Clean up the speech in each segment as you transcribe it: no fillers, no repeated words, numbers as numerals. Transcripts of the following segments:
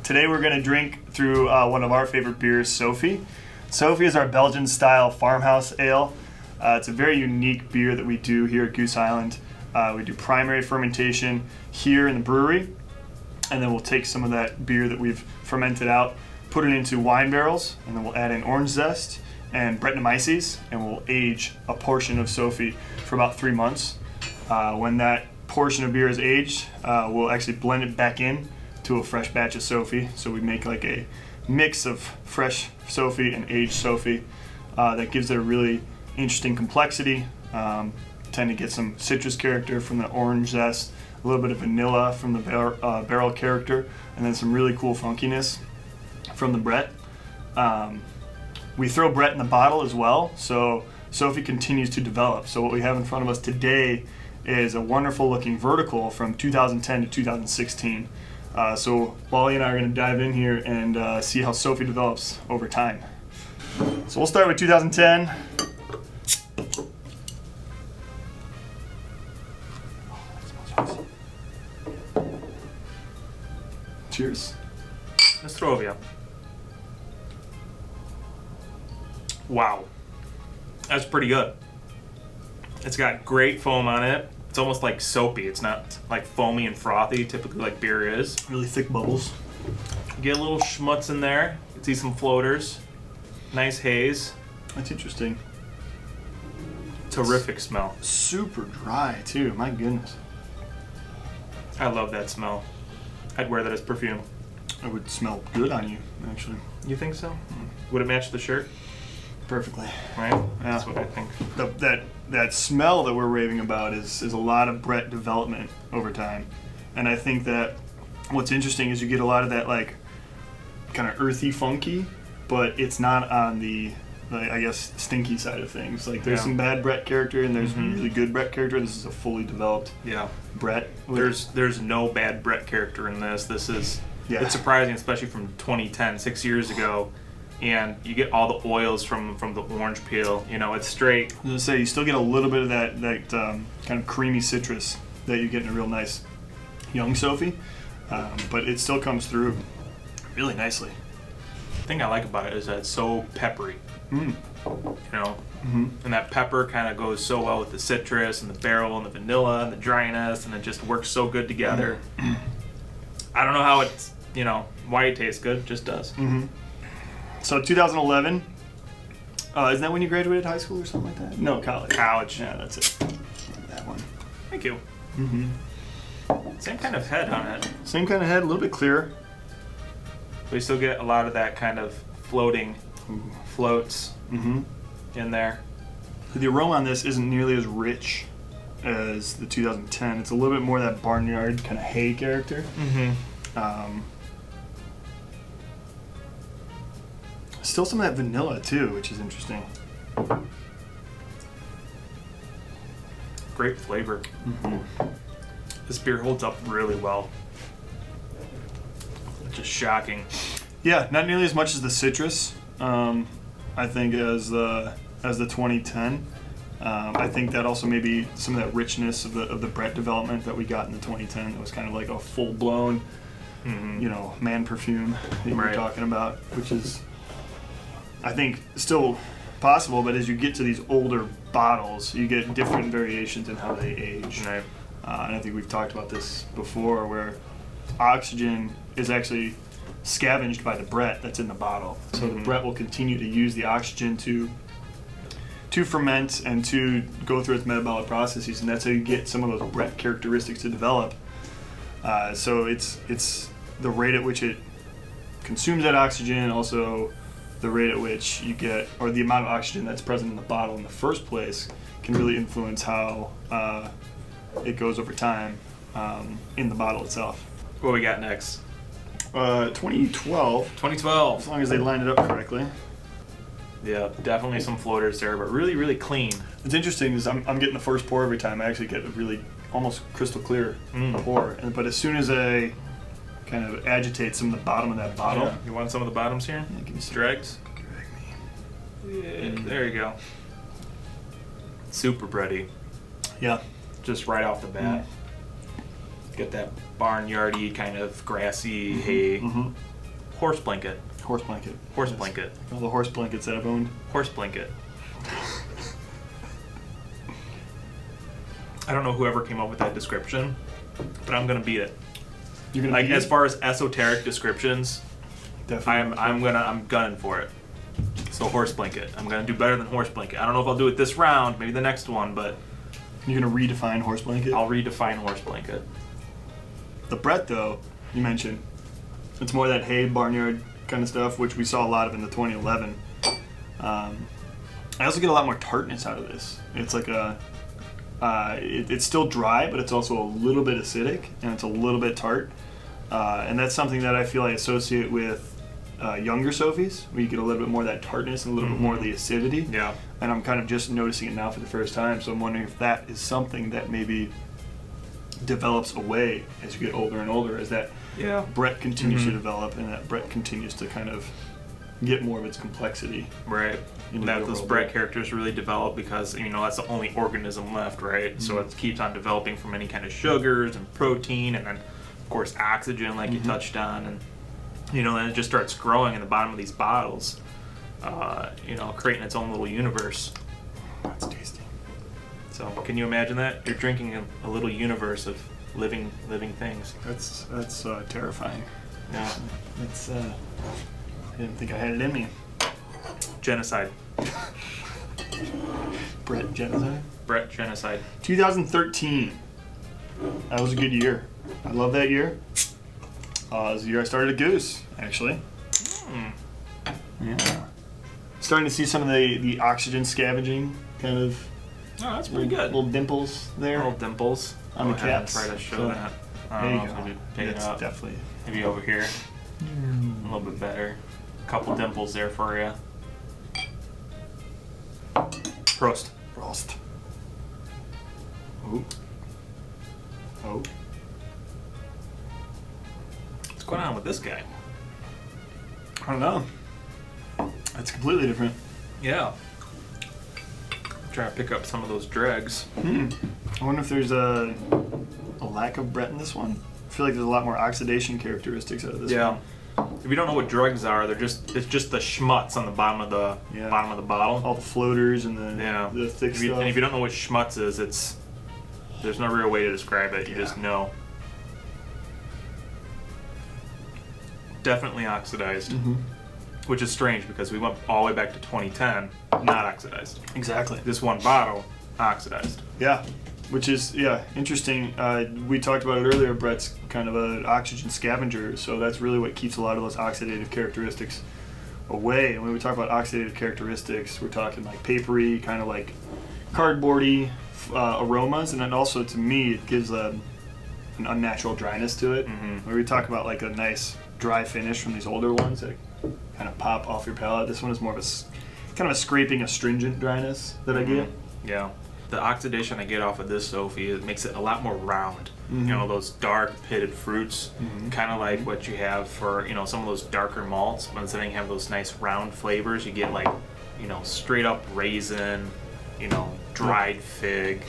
Today we're going to drink through one of our favorite beers, Sophie. Sophie is our Belgian style farmhouse ale. It's a very unique beer that we do here at Goose Island. We do primary fermentation here in the brewery, and then we'll take some of that beer that we've fermented out, put it into wine barrels, and then we'll add in orange zest and Brettanomyces, and we'll age a portion of Sophie for about 3 months. When that portion of beer is aged, we'll actually blend it back in to a fresh batch of Sophie. So we make like a mix of fresh Sophie and aged Sophie that gives it a really interesting complexity. Tend to get some citrus character from the orange zest, a little bit of vanilla from the barrel character, and then some really cool funkiness from the Brett. We throw Brett in the bottle as well, so Sophie continues to develop. So what we have in front of us today is a wonderful looking vertical from 2010 to 2016. So Wally and I are going to dive in here and see how Sophie develops over time. So we'll start with 2010. Cheers. Let's throw over you. Wow. That's pretty good. It's got great foam on it. It's almost like soapy. It's not like foamy and frothy, typically like beer is. Really thick bubbles. Get a little schmutz in there. You can see some floaters. Nice haze. That's interesting. Terrific smell. Super dry too, my goodness. I love that smell. I'd wear that as perfume. It would smell good on you, actually. You think so? Would it match the shirt? Perfectly. Right? Yeah. That's what I think. That smell that we're raving about is a lot of Brett development over time. And I think that what's interesting is you get a lot of that like kind of earthy funky, but it's not on the I guess stinky side of things. Like there's some bad Brett character and there's really good Brett character. This is a fully developed Brett. There's no bad Brett character in this. This is it's surprising, especially from 2010, 6 years ago. And you get all the oils from the orange peel. You know, it's straight. I was gonna say, you still get a little bit of that kind of creamy citrus that you get in a real nice young Sophie, but it still comes through really nicely. The thing I like about it is that it's so peppery. You know, and that pepper kind of goes so well with the citrus and the barrel and the vanilla and the dryness, and it just works so good together. I don't know how it's, why it tastes good. It just does. So 2011, isn't that when you graduated high school or something like that? No, college. College. Yeah, that's it. That one. Thank you. Same kind of head on it. Same kind of head, a little bit clearer. We still get a lot of that kind of floating floats in there. The aroma on this isn't nearly as rich as the 2010. It's a little bit more that barnyard kind of hay character. Still some of that vanilla too, which is interesting. Great flavor. This beer holds up really well. Just shocking. Yeah, not nearly as much as the citrus, I think, as the 2010. I think that also maybe some of that richness of the Brett development that we got in the 2010. It was kind of like a full blown, man perfume that you were talking about, which is, I think, still possible, but as you get to these older bottles, you get different variations in how they age. Right. And I think we've talked about this before, where oxygen is actually scavenged by the Brett that's in the bottle. So the Brett will continue to use the oxygen to ferment and to go through its metabolic processes, and that's how you get some of those Brett characteristics to develop. So it's the rate at which it consumes that oxygen, also the rate at which you get, or the amount of oxygen that's present in the bottle in the first place, can really influence how it goes over time in the bottle itself. What we got next? 2012. 2012. As long as they line it up correctly. Yeah, definitely some floaters there, but really, really clean. What's interesting is I'm getting the first pour every time. I actually get a really almost crystal clear pour. But as soon as I kind of agitate some of the bottom of that bottle. Yeah. You want some of the bottoms here? Yeah, give me some. Dregs? Drag me. Yeah, there you go. Super bready. Yeah. Just right off the bat. Get that barnyardy kind of grassy hay. Horse blanket. Horse blanket. Horse Yes. blanket. All the horse blankets that I've owned. Horse blanket. I don't know whoever came up with that description, but I'm gonna beat it. You're gonna Like beat as it? far as esoteric descriptions, Definitely. I'm gunning for it. So horse blanket. I'm gonna do better than horse blanket. I don't know if I'll do it this round, maybe the next one, but You're gonna redefine horse blanket. I'll redefine horse blanket. The Brett, though, you mentioned, it's more that hay barnyard kind of stuff, which we saw a lot of in the 2011. I also get a lot more tartness out of this. It's like it's still dry, but it's also a little bit acidic, and it's a little bit tart. And that's something that I feel I associate with younger Sophies, where you get a little bit more of that tartness and a little bit more of the acidity. Yeah. And I'm kind of just noticing it now for the first time, so I'm wondering if that is something that maybe develops away as you get older and older, as that Yeah. Brett continues to develop and that Brett continues to kind of get more of its complexity. Right. Into That the those overall Brett Brett. characters really develop because that's the only organism left, right? So it keeps on developing from any kind of sugars and protein, and then of course oxygen, like you touched on, and then it just starts growing in the bottom of these bottles, creating its own little universe. That's tasty. So can you imagine that? You're drinking a little universe of living things. That's terrifying. Yeah. It's I didn't think I had it in me. Genocide. Brett genocide. Brett genocide. 2013. That was a good year. I love that year. It was the year I started a Goose, actually. Yeah. Starting to see some of the oxygen scavenging kind of Oh, that's pretty good. little dimples there. Little dimples On the Go ahead and caps. Try to show So, that. I There don't you know if go. we pick it It's up. definitely. Maybe over here. A little bit better. Couple dimples there for you. Prost. Frost. Oh. Oh. What's going on with this guy? I don't know. It's completely different. Yeah. Trying to pick up some of those dregs. I wonder if there's a lack of Brett in this one. I feel like there's a lot more oxidation characteristics out of this one. If you don't know what dregs are, it's just the schmutz on the bottom of the bottle. All the floaters and the thick And stuff. if you don't know what schmutz is, there's no real way to describe it. You just know. Definitely oxidized. Which is strange because we went all the way back to 2010, not oxidized. Exactly. This one bottle, oxidized. Yeah, which is interesting. We talked about it earlier. Brett's kind of an oxygen scavenger, so that's really what keeps a lot of those oxidative characteristics away. And when we talk about oxidative characteristics, we're talking like papery, kind of like cardboardy aromas, and then also to me it gives an unnatural dryness to it. When we talk about like a nice dry finish from these older ones that kind of pop off your palate, this one is more of a kind of a scraping, astringent dryness that I get. Yeah. The oxidation I get off of this Sophie, it makes it a lot more round. Those dark pitted fruits, kind of like what you have for some of those darker malts. But instead of having those nice round flavors, you get like straight up raisin, dried fig,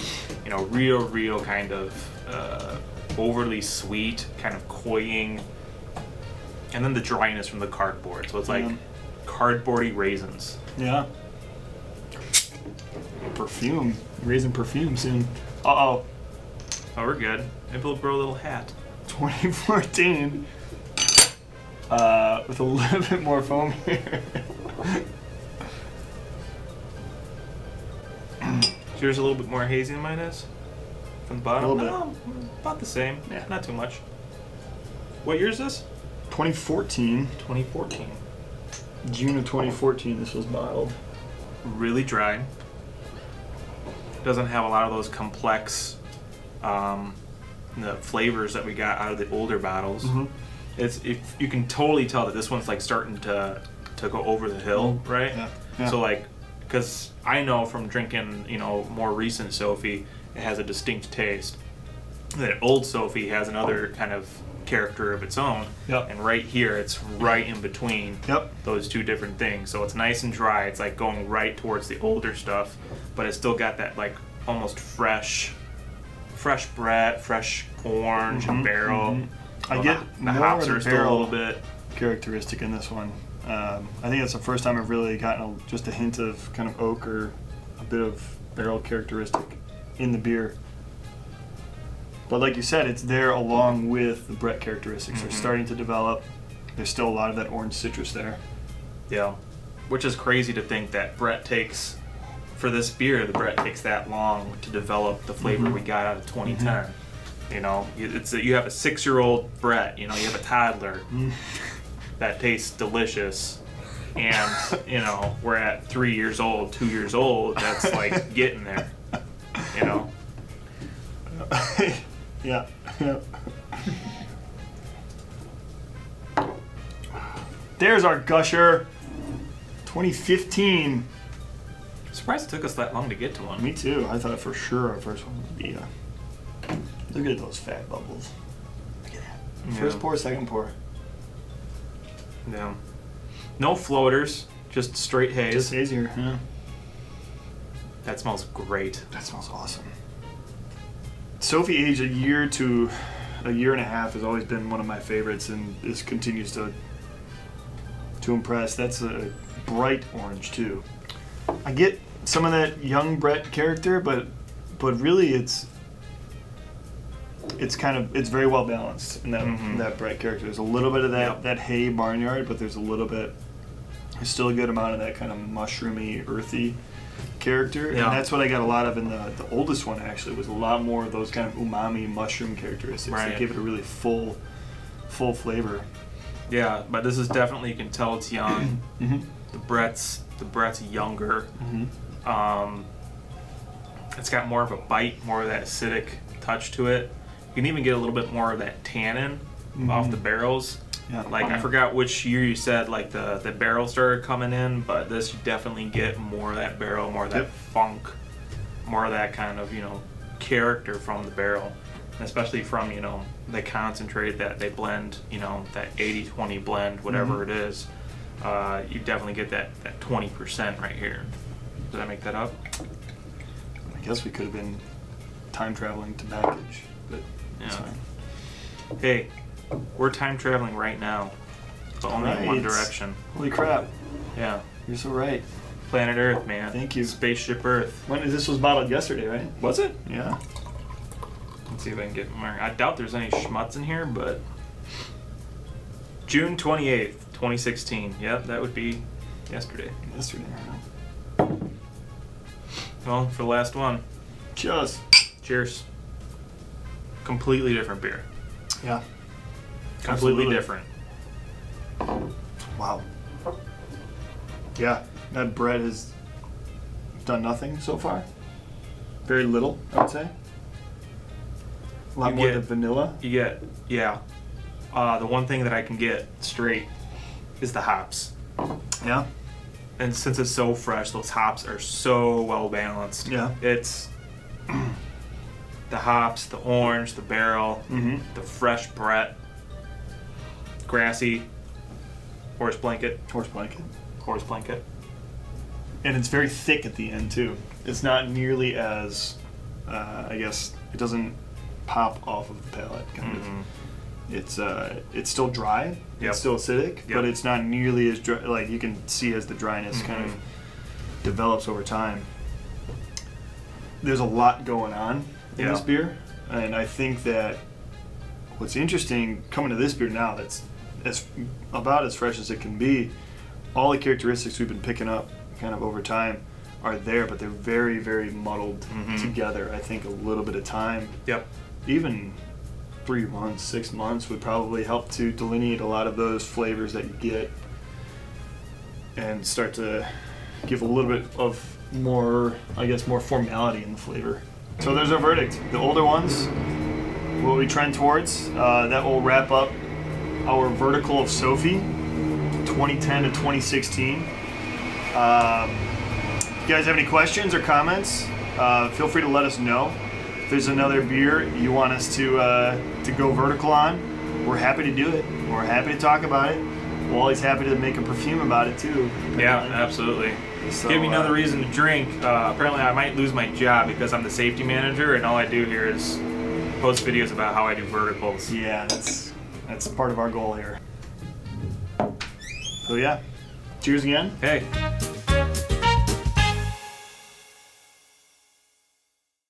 real kind of overly sweet, kind of cloying, and then the dryness from the cardboard. So it's like cardboardy raisins. Yeah. Perfume. Raisin perfume soon. Uh-oh. Oh, we're good. Maybe we'll grow a little hat. 2014. With a little bit more foam here. Is yours a little bit more hazy than mine is? From the bottom? A little No, about the same. Yeah. Not too much. What year is this? 2014. 2014. June of 2014 this was bottled. Really dry. Doesn't have a lot of those complex the flavors that we got out of the older bottles. If you can totally tell that this one's like starting to go over the hill, right? Yeah. So like, because I know from drinking more recent Sophie, it has a distinct taste. That old Sophie has another kind of character of its own. Yep. And right here, it's right in between Yep. those two different things. So it's nice and dry. It's like going right towards the older stuff, but it's still got that like almost fresh Brett, fresh orange and barrel. I get the more hops of the are still a barrel. little bit. characteristic in this one. I think that's the first time I've really gotten just a hint of kind of oak or a bit of barrel characteristic in the beer. But like you said, it's there along with the Brett characteristics. They're starting to develop. There's still a lot of that orange citrus there. Yeah, which is crazy to think that Brett takes, for this beer, the Brett takes that long to develop the flavor we got out of 2010. You know, you have a 6-year-old Brett, you know, you have a toddler that tastes delicious. And, you know, we're at 3 years old, 2 years old, that's like getting there, you know? Yeah. There's our gusher. 2015. Surprised it took us that long to get to one. Me too. I thought for sure our first one would be. Look at those fat bubbles. Look at that. Yeah. First pour, second pour. Yeah. No floaters, just straight haze. Just hazier. Yeah. That smells great. That smells awesome. Sophie aged a year to a year and a half has always been one of my favorites, and this continues to impress. That's a bright orange too. I get some of that young Brett character, but really it's very well balanced in that Brett character. There's a little bit of that hay barnyard, but there's still a good amount of that kind of mushroomy, earthy character. Yeah. And that's what I got a lot of in the oldest one, actually, was a lot more of those kind of umami mushroom characteristics. Right. That give it a really full flavor. Yeah, but this is definitely, you can tell it's young. The Brett's younger. It's got more of a bite, more of that acidic touch to it. You can even get a little bit more of that tannin off the barrels. Yeah. Like, I forgot which year you said, like, the barrel started coming in, but this you definitely get more of that barrel, more of that funk, more of that kind of, you know, character from the barrel. And especially from, you know, the concentrate that they blend, you know, that 80-20 blend, whatever it is. You definitely get that 20% right here. Did I make that up? I guess we could have been time traveling to package, but that's fine. Hey, we're time traveling right now, but only in one direction. Holy crap. Yeah. You're so right. Planet Earth, man. Thank you. Spaceship Earth. This was bottled yesterday, right? Was it? Yeah. Let's see if I can get more. I doubt there's any schmutz in here, but June 28th, 2016. Yep, that would be yesterday. Yesterday. Well, for the last one. Cheers. Cheers. Completely different beer. Yeah. Completely Absolutely. different. Wow. Yeah, that bread has done nothing so far. Very little, I would say. A lot more than vanilla. You get, yeah. The one thing that I can get straight is the hops. Yeah. And since it's so fresh, those hops are so well balanced. Yeah. It's the hops, the orange, the barrel, the fresh Brett, grassy, horse blanket. And it's very thick at the end too. It's not nearly as, I guess, it doesn't pop off of the palate. Kind of. It's still dry. Yep. It's still acidic, but it's not nearly as dry. Like you can see as the dryness kind of develops over time. There's a lot going on in this beer, and I think that what's interesting coming to this beer now, that's about as fresh as it can be. All the characteristics we've been picking up kind of over time are there, but they're very, very muddled together. I think a little bit of time, even 3 months, 6 months would probably help to delineate a lot of those flavors that you get and start to give a little bit of more, I guess, more formality in the flavor. So there's our verdict. The older ones will be trend towards. That will wrap up our vertical of Sophie, 2010 to 2016. If you guys have any questions or comments, feel free to let us know. If there's another beer you want us to go vertical on, we're happy to do it. We're happy to talk about it. We're always happy to make a perfume about it too. Yeah, absolutely. So, give me another reason to drink. Apparently I might lose my job because I'm the safety manager and all I do here is post videos about how I do verticals. Yeah, that's part of our goal here. So yeah, cheers again. Hey.